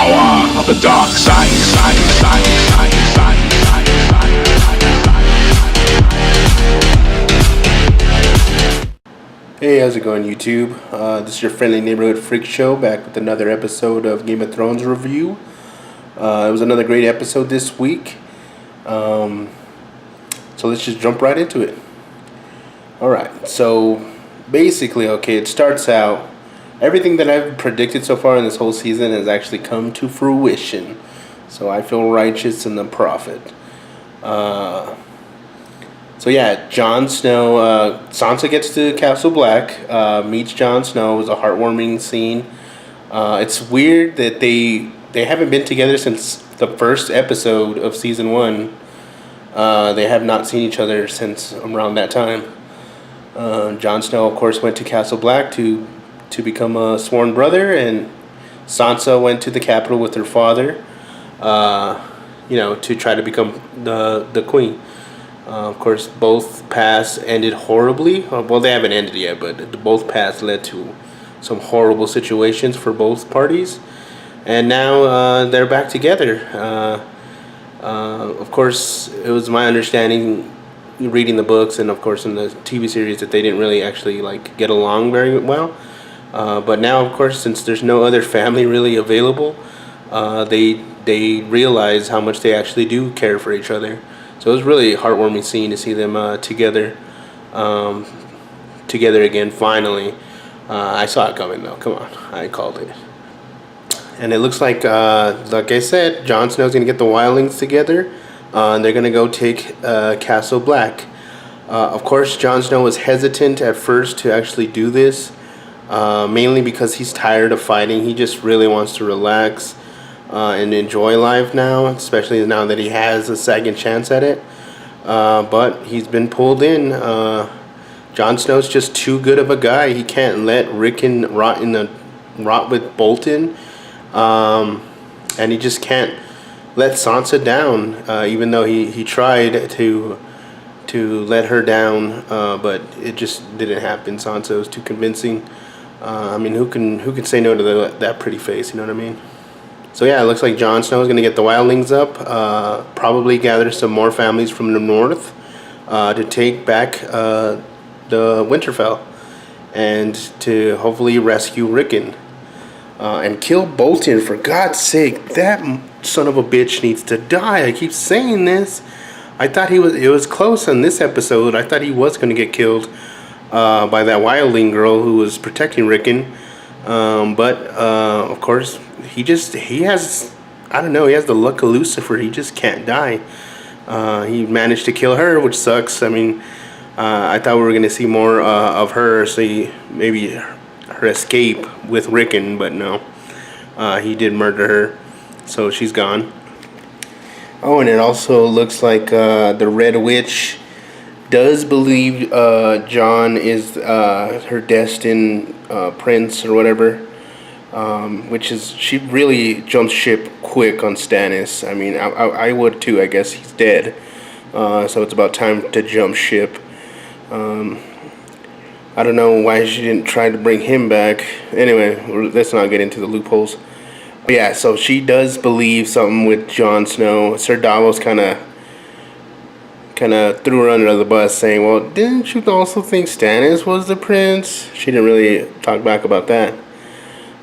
power of the dark side. Hey, how's it going, YouTube? This is your friendly neighborhood freak show, back with another episode of Game of Thrones review. It was another great episode this week. So let's just jump right into it. Alright, so basically, it starts out, everything that I've predicted so far in this whole season has actually come to fruition. So I feel righteous in the prophet. So yeah, Jon Snow, Sansa gets to Castle Black, meets Jon Snow. It was a heartwarming scene. It's weird that they haven't been together since the first episode of season 1. They have not seen each other since around that time. Jon Snow, of course, went to Castle Black to become a sworn brother, and Sansa went to the capital with her father, to try to become the queen. Of course, both paths ended horribly. Well, they haven't ended yet, but both paths led to some horrible situations for both parties. And now they're back together. Of course, it was my understanding, reading the books and, of course, in the TV series, that they didn't really actually get along very well. But now, of course, since there's no other family really available, they realize how much they actually do care for each other. So it was really a heartwarming scene to see them together again, finally. I saw it coming, though. Come on. I called it. And it looks like I said, Jon Snow's going to get the wildlings together. And they're going to go take Castle Black. Of course, Jon Snow was hesitant at first to actually do this. Mainly because he's tired of fighting. He just really wants to relax and enjoy life now, especially now that he has a second chance at it. But he's been pulled in. Jon Snow's just too good of a guy. He can't let Rickon rot with Bolton, and he just can't let Sansa down. Even though he tried to let her down, but it just didn't happen. Sansa was too convincing. Who can say no to that pretty face? You know what I mean? So yeah, it looks like Jon Snow is going to get the wildlings up, probably gather some more families from the north to take back the Winterfell, and to hopefully rescue Rickon and kill Bolton. For God's sake, that son of a bitch needs to die. I keep saying this. I thought it was close on this episode. I thought he was going to get killed by that wildling girl who was protecting Rickon. But of course, he has the luck of Lucifer. He just can't die. He managed to kill her, which sucks. I thought we were going to see more of her, see maybe her escape with Rickon, but no. He did murder her, so she's gone. Oh, and it also looks like the Red Witch does believe Jon is her destined prince or whatever, which is, she really jumps ship quick on Stannis. I would too. I guess he's dead, so it's about time to jump ship. I don't know why she didn't try to bring him back. Anyway, let's not get into the loopholes. But yeah, so she does believe something with Jon Snow. Sir Davos kind of threw her under the bus, saying, well, didn't you also think Stannis was the prince? She didn't really talk back about that.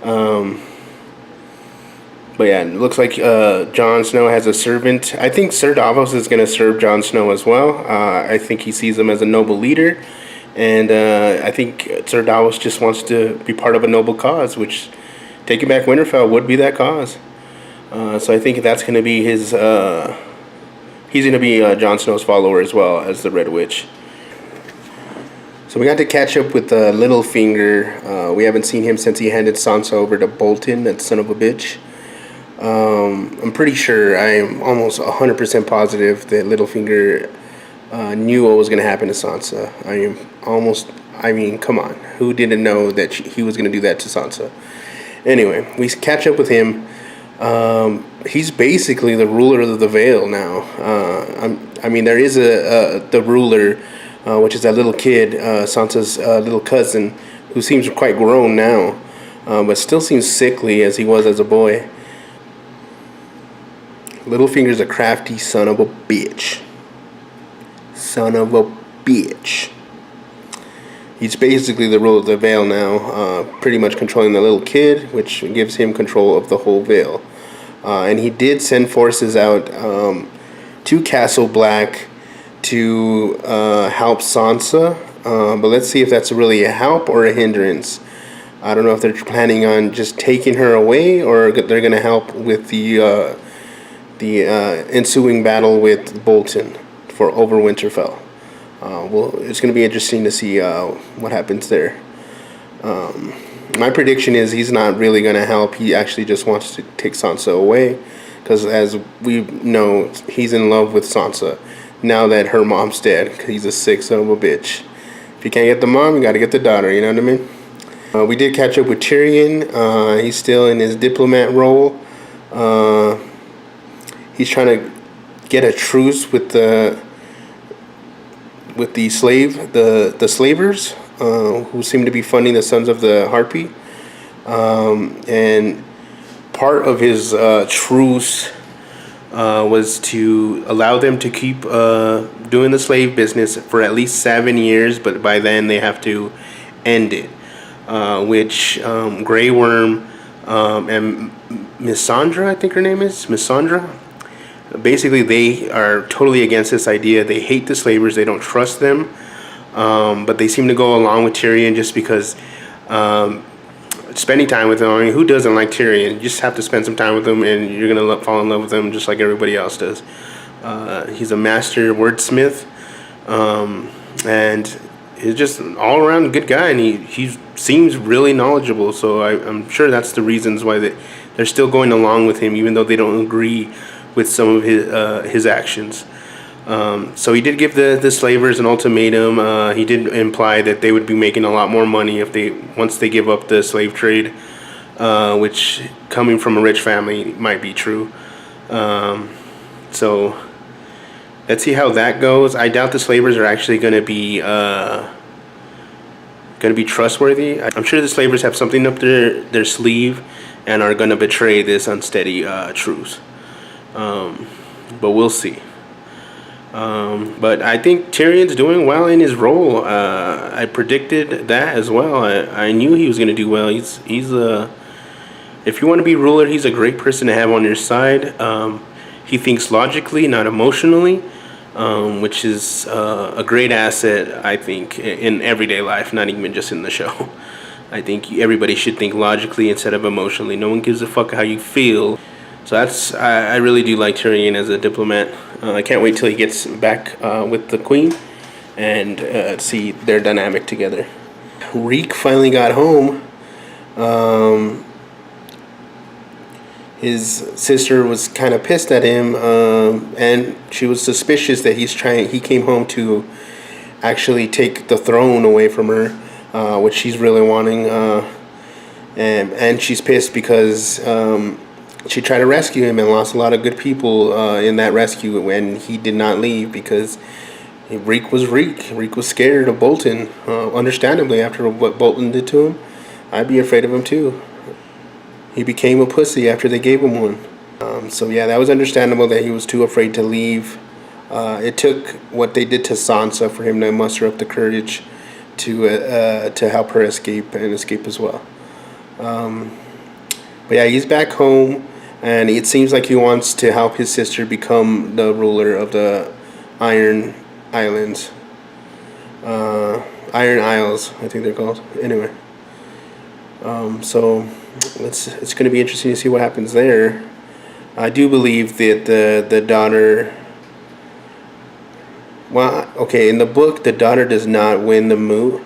But yeah, it looks like Jon Snow has a servant. I think Sir Davos is going to serve Jon Snow as well. I think he sees him as a noble leader. And I think Sir Davos just wants to be part of a noble cause, which taking back Winterfell would be that cause. So I think that's going to be his... he's going to be Jon Snow's follower as well as the Red Witch. So we got to catch up with Littlefinger. We haven't seen him since he handed Sansa over to Bolton, that son of a bitch. I'm pretty sure, I'm almost 100% positive that Littlefinger knew what was going to happen to Sansa. Come on. Who didn't know that he was going to do that to Sansa? Anyway, we catch up with him. He's basically the ruler of the Vale now. There is the ruler, which is that little kid, Sansa's little cousin, who seems quite grown now, but still seems sickly as he was as a boy. Littlefinger's a crafty son of a bitch. Son of a bitch. He's basically the ruler of the Vale now, pretty much controlling the little kid, which gives him control of the whole Vale. And he did send forces out to Castle Black to help Sansa. But let's see if that's really a help or a hindrance. I don't know if they're planning on just taking her away, or they're going to help with the ensuing battle with Bolton over Winterfell. Well, it's going to be interesting to see what happens there. My prediction is he's not really going to help. He actually just wants to take Sansa away, because as we know, he's in love with Sansa now that her mom's dead. Cause he's a sick son of a bitch. If you can't get the mom, you got to get the daughter. You know what I mean? We did catch up with Tyrion. He's still in his diplomat role. He's trying to get a truce with the slavers, who seem to be funding the Sons of the Harpy. And part of his truce was to allow them to keep doing the slave business for at least 7 years, but by then they have to end it. Which Grey Worm and Miss Sandra, I think her name is, Miss Sandra, basically they are totally against this idea. They hate the slavers. They don't trust them. But they seem to go along with Tyrion just because spending time with him. I mean, who doesn't like Tyrion? You just have to spend some time with him, and you're going to fall in love with him just like everybody else does. He's a master wordsmith, and he's just an all-around good guy, and he seems really knowledgeable. So I'm sure that's the reasons why they're still going along with him, even though they don't agree with some of his actions. So he did give the slavers an ultimatum. He did imply that they would be making a lot more money once they give up the slave trade, which, coming from a rich family, might be true. So let's see how that goes. I doubt the slavers are actually going to be trustworthy. I'm sure the slavers have something up their sleeve and are going to betray this unsteady truce. But we'll see. But I think Tyrion's doing well in his role. I predicted that as well. I knew he was going to do well. He's if you want to be ruler, he's a great person to have on your side. He thinks logically, not emotionally, which is a great asset, I think, in everyday life, not even just in the show. I think everybody should think logically instead of emotionally. No one gives a fuck how you feel. So I really do like Tyrion as a diplomat. I can't wait till he gets back with the Queen and see their dynamic together. Reek finally got home. His sister was kind of pissed at him, and she was suspicious that he came home to actually take the throne away from her, which she's really wanting. And she's pissed because she tried to rescue him and lost a lot of good people in that rescue when he did not leave, because Reek was Reek. Reek was scared of Bolton, understandably, after what Bolton did to him. I'd be afraid of him too. He became a pussy after they gave him one. So yeah, that was understandable that he was too afraid to leave. It took what they did to Sansa for him to muster up the courage to help her escape as well. But yeah, he's back home, and it seems like he wants to help his sister become the ruler of the Iron Islands. Iron Isles, I think they're called. Anyway. So it's going to be interesting to see what happens there. I do believe that the daughter... Well, okay, in the book, the daughter does not win the moot.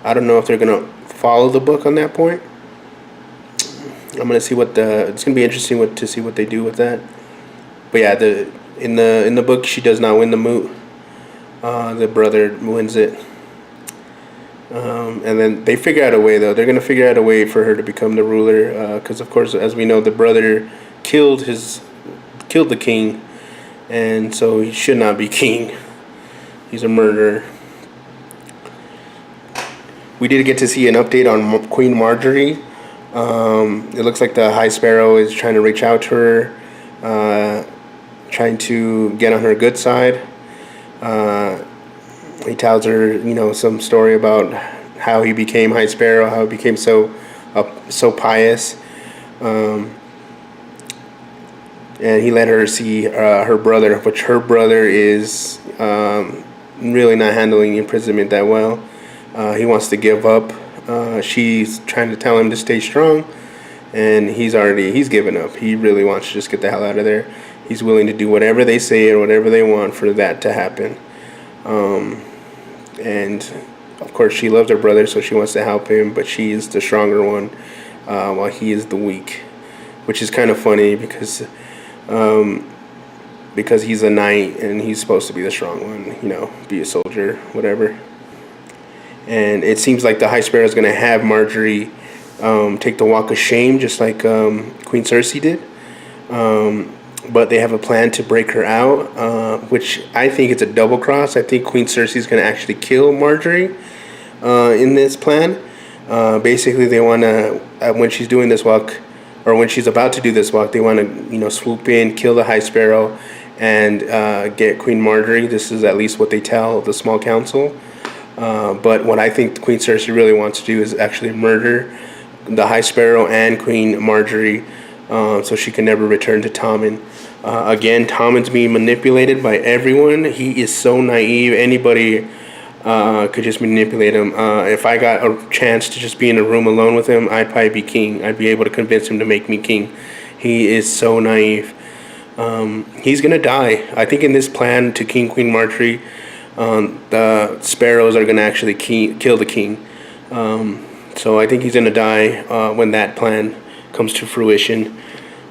I don't know if they're going to follow the book on that point. I'm gonna see it's gonna be interesting to see what they do with that. But yeah, in the book she does not win the moot. The brother wins it. And then they figure out a way though. They're gonna figure out a way for her to become the ruler. Because of course, as we know, the brother killed the king, and so he should not be king. He's a murderer. We did get to see an update on Queen Marjorie. It looks like the High Sparrow is trying to reach out to her. trying to get on her good side. He tells her, some story about how he became High Sparrow, how he became so pious, and he let her see her brother, which her brother is really not handling the imprisonment that well. He wants to give up. She's trying to tell him to stay strong, and he's given up. He really wants to just get the hell out of there. He's willing to do whatever they say or whatever they want for that to happen. And of course, she loves her brother, so she wants to help him, but she is the stronger one, while he is the weak, which is kind of funny because he's a knight and he's supposed to be the strong one, be a soldier, whatever. And it seems like the High Sparrow is going to have Marjorie take the walk of shame, just like Queen Cersei did. But they have a plan to break her out, which I think it's a double cross. I think Queen Cersei is going to actually kill Marjorie in this plan. Basically, they want to, when she's doing this walk, or when she's about to do this walk, they want to, swoop in, kill the High Sparrow, and get Queen Marjorie. This is at least what they tell the small council. But what I think Queen Cersei really wants to do is actually murder the High Sparrow and Queen Marjorie, so she can never return to Tommen. Again, Tommen's being manipulated by everyone. He is so naive. Anybody could just manipulate him. If I got a chance to just be in a room alone with him, I'd probably be king. I'd be able to convince him to make me king. He is so naive. He's going to die. I think in this plan to King Queen Marjorie, the sparrows are going to actually kill the king. So I think he's going to die when that plan comes to fruition.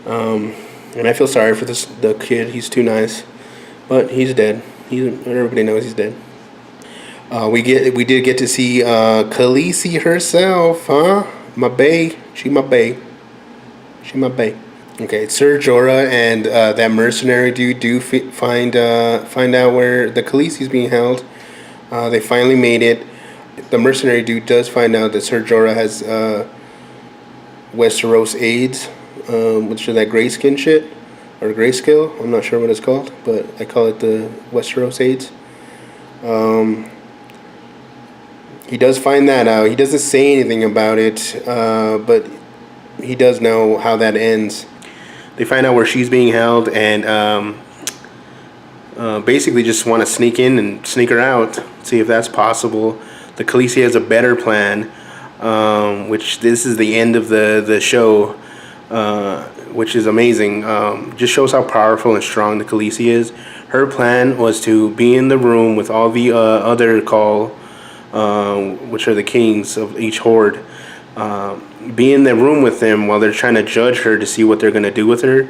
And I feel sorry for the kid. He's too nice, but he's dead. Everybody knows he's dead. We did get to see Khaleesi herself, huh? My bae. She my bae. Okay, Ser Jorah and that mercenary dude do find out where the Khaleesi's being held. They finally made it. The mercenary dude does find out that Ser Jorah has Westeros AIDS, which is that grayskin shit, or grayscale. I'm not sure what it's called, but I call it the Westeros AIDS. He does find that out. He doesn't say anything about it, but he does know how that ends. They find out where she's being held, and basically just want to sneak in and sneak her out, see if that's possible. The Khaleesi has a better plan, which this is the end of the show, which is amazing. Just shows how powerful and strong the Khaleesi is. Her plan was to be in the room with all the other Khal, which are the kings of each horde, be in the room with them while they're trying to judge her to see what they're going to do with her.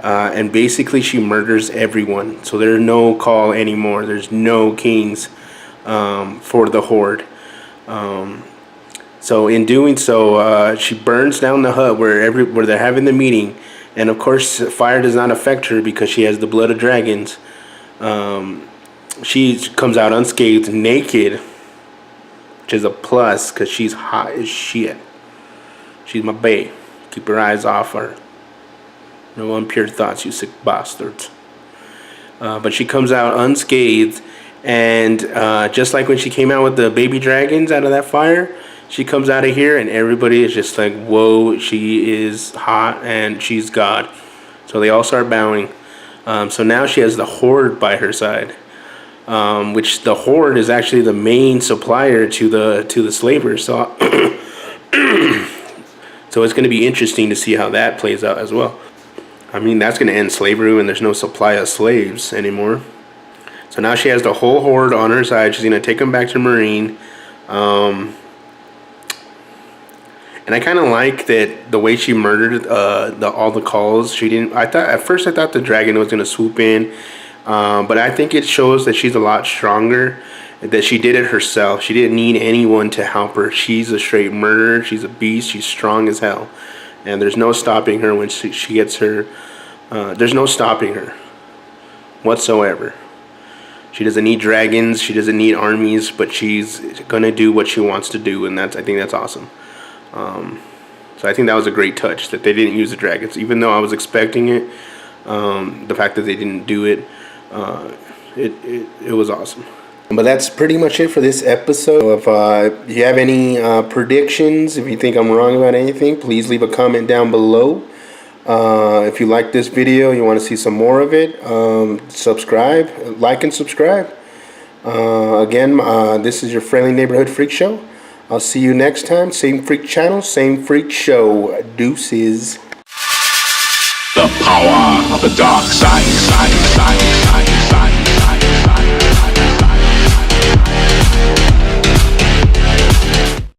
And basically she murders everyone. So there's no Khal anymore. There's no kings for the horde. So in doing so, she burns down the hut where they're having the meeting. And of course, fire does not affect her because she has the blood of dragons. She comes out unscathed, naked, which is a plus because she's hot as shit. She's my bae. Keep your eyes off her. No impure thoughts, you sick bastards. But she comes out unscathed, and just like when she came out with the baby dragons out of that fire, she comes out of here and everybody is just like, whoa, she is hot and she's God. So they all start bowing. So now she has the horde by her side, which the horde is actually the main supplier to the slavers. So so it's going to be interesting to see how that plays out as well. I mean, that's going to end slavery when there's no supply of slaves anymore. So now she has the whole horde on her side. She's going to take them back to Marine. And I kind of like that the way she murdered all the Khals. She didn't. At first I thought the dragon was going to swoop in, but I think it shows that she's a lot stronger. That she did it herself. She didn't need anyone to help her. She's a straight murderer. She's a beast. She's strong as hell. And there's no stopping her when she gets her. There's no stopping her whatsoever. She doesn't need dragons. She doesn't need armies. But she's gonna do what she wants to do, and I think that's awesome. So I think that was a great touch that they didn't use the dragons, even though I was expecting it. The fact that they didn't do it, it was awesome. But that's pretty much it for this episode. If you have any predictions, if you think I'm wrong about anything, please leave a comment down below. If you like this video, you want to see some more of it, subscribe, like and subscribe. Again, this is your friendly neighborhood freak show. I'll see you next time. Same freak channel, same freak show. Deuces. The power of the dark side.